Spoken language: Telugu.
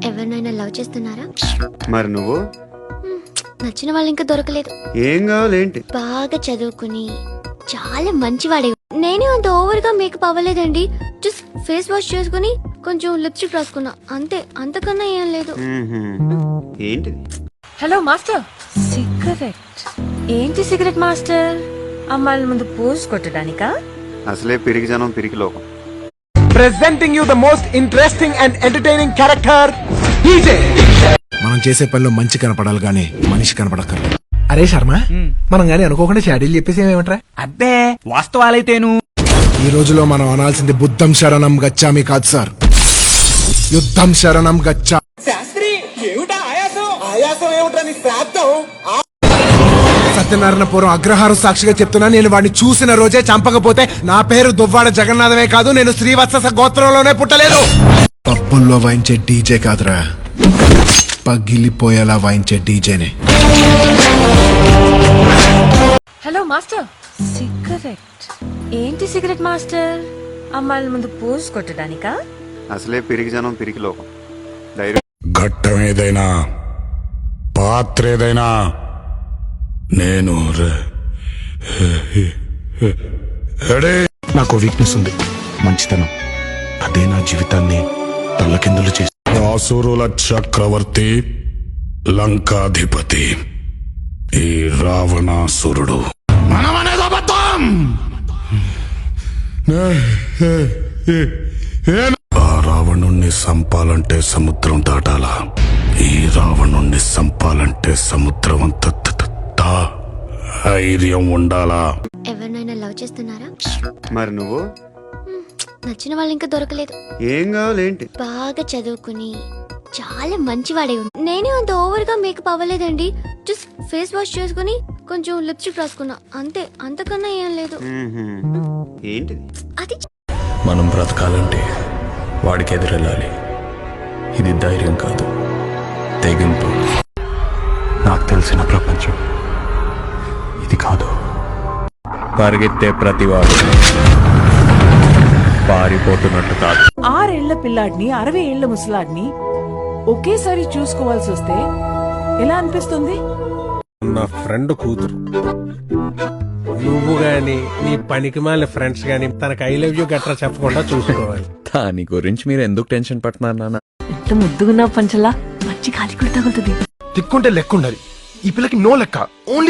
ఎవరినైనా లవ్ చేస్తున్నారా? మరి నువ్వు? నచ్చిన వాళ్ళు ఇంకా దొరకలేదు. ఏం కావాలేంటి? బాగా చదువుకుని చాలా మంచివాడే. నేనే అంత ఓవర్ గా మేకప్ అవ్వలేదండి. జస్ట్ ఫేస్ వాష్ చేసుకుని కొంచెం లిప్స్టిక్ రాసుకున్నా అంతే, అంతకన్నా ఏం లేదు. ఏంటిది? హలో మాస్టర్, సిగరెట్ ఏంటి? సిగరెట్ మాస్టర్ అమ్మాయిల ముందు పోజ్ కొట్టడానికా? అసలే పిరికి జనం పిరికి లోకం. Presenting you the most interesting and entertaining character, DJ. మనం చేసే పనిలో మంచి కనపడాలి గానీ మనిషి కనపడక్కర్లేదు. అరే శర్మ, మనం గానీ అనుకోకుండా షాడీలు చెప్పేసి ఏమేమంటారా? అబ్బే వాస్తవాలైతేను. ఈ రోజులో మనం అనాల్సింది బుద్ధం శరణం గచ్చామి కాదు సార్, యుద్ధం శరణం గచ్చా. సత్యనారాయణపురం అగ్రహారం సాక్షిగా చెప్తున్నా, నేను వాడిని చూసిన రోజే చంపకపోతే నా పేరు దువ్వాడ జగన్నాథమే కాదు, నేను శ్రీవత్స గోత్రంలోనే పుట్టలేదు. పబ్బుల్లో వాయించే డీజే కాదురా, పగిలిపోయేలా వాయించే డీజేనే. హలో మాస్టర్, సిగరెట్ ఏంటి? సిగరెట్ మాస్టర్ అమ్మాయిల ముందు పోజ్ కొట్టడానికా? అసలే పిరికి జనం పిరికి లోకం. ధైర్యం. ఘట్టం ఏదైనా పాత్ర ఏదైనా నేను నాకు వీక్నెస్ ఉంది, మంచితనం. అదే నా జీవితాన్ని తల్లకిందులు చేసి. అసురుల చక్రవర్తి, లంకాధిపతి ఈ రావణాసురుడు. మనమనేది అబద్ధం. ఆ రావణుణ్ణి సంపాలంటే సముద్రం దాటాలా, ఈ రావణుణ్ణి సంపాలంటే సముద్రం అంత ధైర్యం ఉండాలా. ఎవరినైనా లవ్ చేస్తున్నారా? మరి నువ్వు? నచ్చిన వాళ్ళు ఇంకా దొరకలేదు. ఏం కావాలేంటి? బాగా చదువుకుని చాలా మంచివాడే. నేనే అంత ఓవర్ గా మేకప్ అవ్వలేదండి. జస్ట్ ఫేస్ వాష్ చేసుకుని కొంచెం లిప్స్టిక్ రాసుకున్నా అంతే, అంతకన్నా ఏం లేదు. ఏంటిది? అది మనం బ్రతకాలంటే వాడికి ఎదురెళ్ళాలి. ఇది ధైర్యం కాదు, తెగింపు. నాకు తెలిసిన ప్రపంచం ఇది కాదు. పరిగెత్తే ప్రతివాడు పారిపోతున్నట్టు కాదు. 6 ఏళ్ల పిల్లాడిని 60 ఏళ్ల ముసలాడిని ఒకేసారి చూసుకోవాల్సి వస్తే ఎలా అనిపిస్తుంది? నా ఫ్రెండ్ కూతురు, నువ్వు గాని నీ పనికి మాలిన ఫ్రెండ్స్ గాని తనకు ఐ లవ్ యూ గట్రా చెప్పకుండా చూసుకోవాలి. దాని గురించి మీరు ఎందుకు టెన్షన్ పడుతున్నారు నాన్న? ఎంత ముద్దుగున్నా పంచలా మంచి గాలి కూడా తగులుతుంది. తిక్కుంటే లెక్క ఉండాలి. ఈ పిల్లకి నో లెక్క, ఓన్లీ